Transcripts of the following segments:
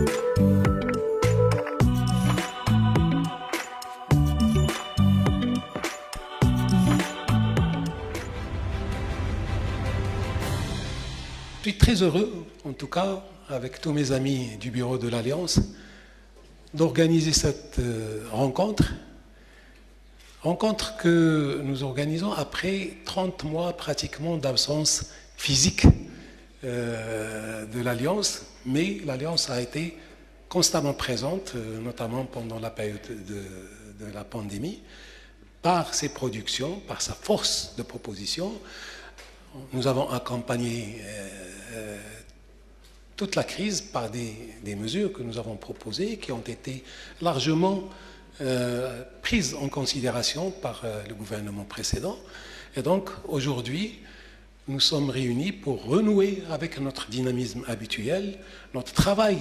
Je suis très heureux, en tout cas, avec tous mes amis du bureau de l'Alliance, d'organiser cette rencontre que nous organisons après 30 mois pratiquement d'absence physique de l'Alliance, mais l'Alliance a été constamment présente, notamment pendant la période de la pandémie, par ses productions, par sa force de proposition. Nous avons accompagné toute la crise par des mesures que nous avons proposées, qui ont été largement prises en considération par le gouvernement précédent. Et donc, aujourd'hui, nous sommes réunis pour renouer avec notre dynamisme habituel, notre travail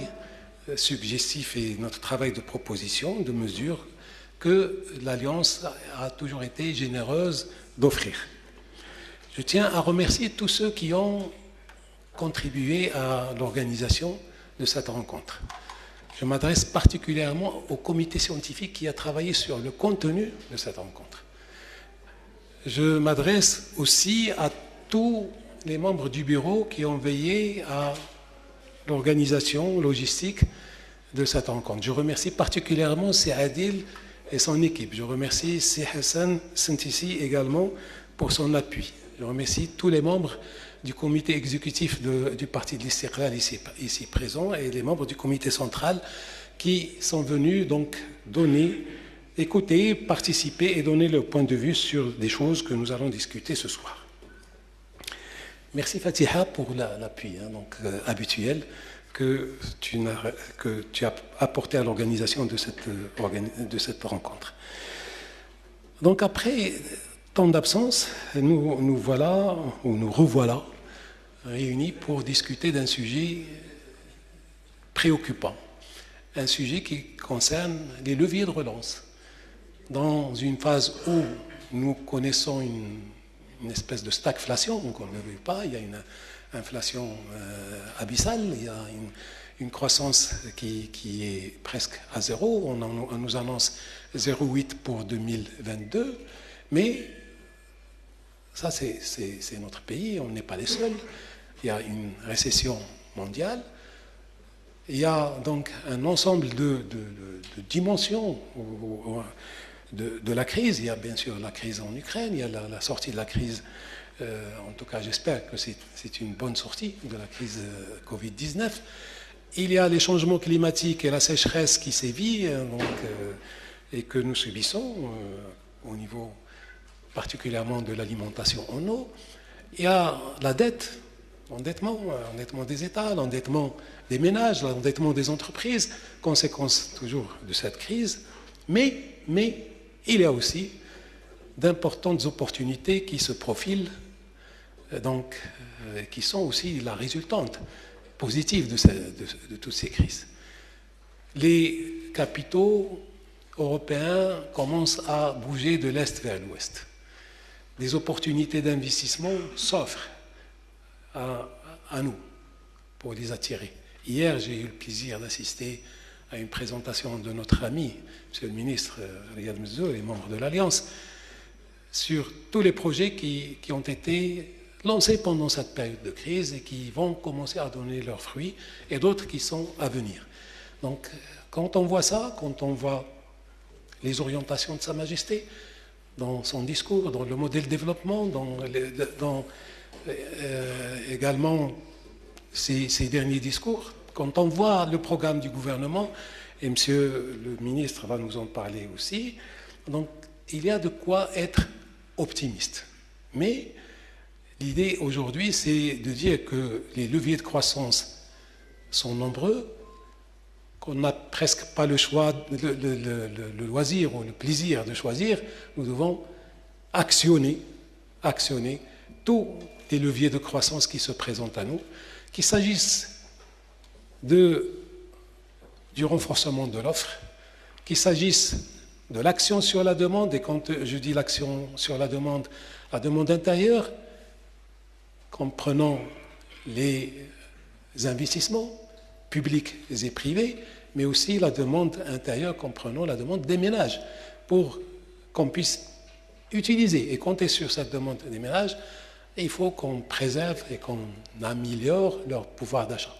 suggestif et notre travail de proposition, de mesures que l'Alliance a toujours été généreuse d'offrir. Je tiens à remercier tous ceux qui ont contribué à l'organisation de cette rencontre. Je m'adresse particulièrement au comité scientifique qui a travaillé sur le contenu de cette rencontre. Je m'adresse aussi à tous les membres du bureau qui ont veillé à l'organisation logistique de cette rencontre. Je remercie particulièrement Adil et son équipe. Je remercie Hassan Sentissi également pour son appui. Je remercie tous les membres du comité exécutif du Parti de l'Istiqlal ici présents et les membres du comité central qui sont venus donc écouter, participer et donner leur point de vue sur des choses que nous allons discuter ce soir. Merci Fatiha pour l'appui habituel que tu as apporté à l'organisation de cette rencontre. Donc après tant d'absence, nous revoilà réunis pour discuter d'un sujet préoccupant, un sujet qui concerne les leviers de relance. Dans une phase où nous connaissons une espèce de stagflation, donc on ne le veut pas, il y a une inflation abyssale, il y a une croissance qui est presque à zéro, on nous annonce 0,8 pour 2022, mais ça, c'est notre pays, on n'est pas les seuls. Il y a une récession mondiale. Il y a donc un ensemble de dimensions de la crise. Il y a bien sûr la crise en Ukraine, il y a la sortie de la crise, en tout cas j'espère que c'est une bonne sortie de la crise Covid-19. Il y a les changements climatiques et la sécheresse qui sévit et que nous subissons au niveau particulièrement de l'alimentation en eau. Il y a la dette, l'endettement des États, l'endettement des ménages, l'endettement des entreprises, conséquence toujours de cette crise. Mais il y a aussi d'importantes opportunités qui se profilent, qui sont aussi la résultante positive de toutes ces crises. Les capitaux européens commencent à bouger de l'Est vers l'Ouest. Des opportunités d'investissement s'offrent à nous pour les attirer. Hier, j'ai eu le plaisir d'assister à une présentation de notre ami, M. le ministre Riyad Mansour, les membres de l'Alliance, sur tous les projets qui ont été lancés pendant cette période de crise et qui vont commencer à donner leurs fruits, et d'autres qui sont à venir. Donc, quand on voit ça, quand on voit les orientations de Sa Majesté, dans son discours, dans le modèle développement, également ses derniers discours. Quand on voit le programme du gouvernement, et Monsieur le ministre va nous en parler aussi, donc il y a de quoi être optimiste. Mais l'idée aujourd'hui, c'est de dire que les leviers de croissance sont nombreux, qu'on n'a presque pas le choix, le loisir ou le plaisir de choisir. Nous devons actionner tous les leviers de croissance qui se présentent à nous, qu'il s'agisse du renforcement de l'offre, qu'il s'agisse de l'action sur la demande, et quand je dis l'action sur la demande intérieure, comprenant les investissements, publiques et privées, mais aussi la demande intérieure, comprenant la demande des ménages, pour qu'on puisse utiliser et compter sur cette demande des ménages. Il faut qu'on préserve et qu'on améliore leur pouvoir d'achat.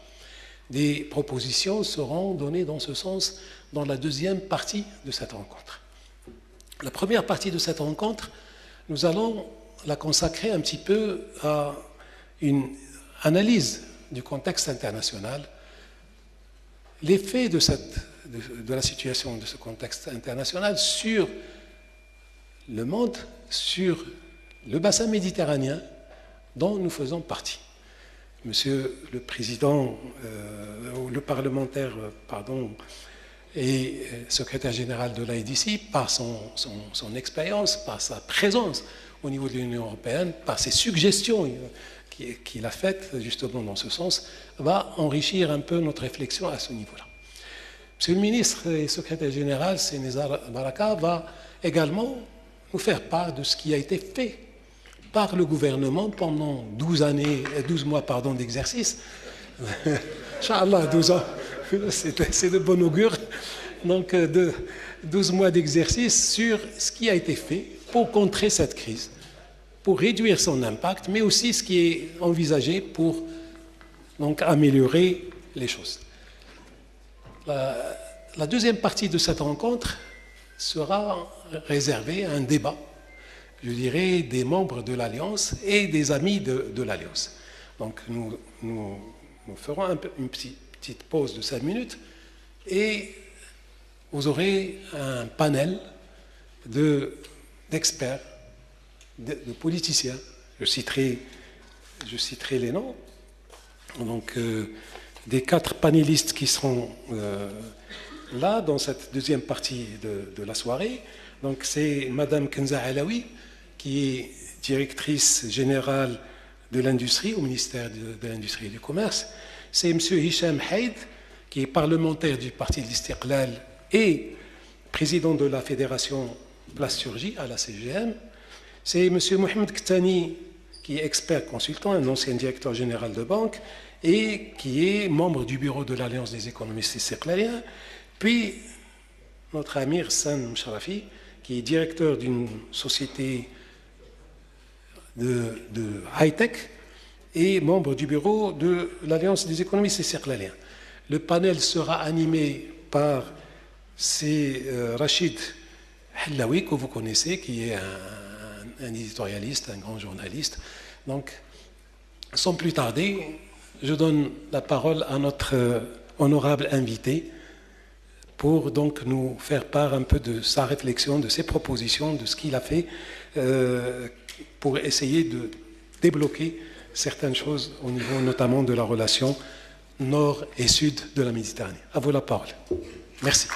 Des propositions seront données dans ce sens dans la deuxième partie de cette rencontre. La première partie de cette rencontre, nous allons la consacrer un petit peu à une analyse du contexte international, l'effet de la situation de ce contexte international sur le monde, sur le bassin méditerranéen dont nous faisons partie. Monsieur le Président, ou le parlementaire, pardon, et secrétaire général de l'AEDC, par son expérience, par sa présence au niveau de l'Union européenne, par ses suggestions qu'il a faites justement dans ce sens, va enrichir un peu notre réflexion à ce niveau-là. Monsieur le ministre et secrétaire général, Nizar Baraka, va également nous faire part de ce qui a été fait par le gouvernement pendant 12 mois d'exercice. Inch'Allah, 12 ans, c'est de bon augure. Donc, 12 mois d'exercice sur ce qui a été fait pour contrer cette crise, pour réduire son impact, mais aussi ce qui est envisagé pour donc, améliorer les choses. La deuxième partie de cette rencontre sera réservée à un débat, je dirais, des membres de l'Alliance et des amis de l'Alliance. Donc nous ferons une petite pause de 5 minutes et vous aurez un panel d'experts, de politiciens. Je citerai les noms. Donc, des 4 panélistes qui seront là dans cette deuxième partie de la soirée. Donc, c'est Madame Kenza Alaoui, qui est directrice générale de l'industrie au ministère de l'Industrie et du Commerce. C'est Monsieur Hicham Haïd, qui est parlementaire du Parti de l'Istiqlal et président de la Fédération Plasturgie à la CGM. C'est Monsieur Mohamed Ktani, qui est expert consultant, un ancien directeur général de banque, et qui est membre du bureau de l'Alliance des économistes istiqlaliens. Puis, notre ami Hassan Msharafi, qui est directeur d'une société de high-tech et membre du bureau de l'Alliance des économistes istiqlaliens. Le panel sera animé par Rachid Hallaoui, que vous connaissez, qui est un éditorialiste, un grand journaliste. Donc, sans plus tarder, je donne la parole à notre honorable invité pour donc nous faire part un peu de sa réflexion, de ses propositions, de ce qu'il a fait pour essayer de débloquer certaines choses au niveau notamment de la relation nord et sud de la Méditerranée. À vous la parole. Merci.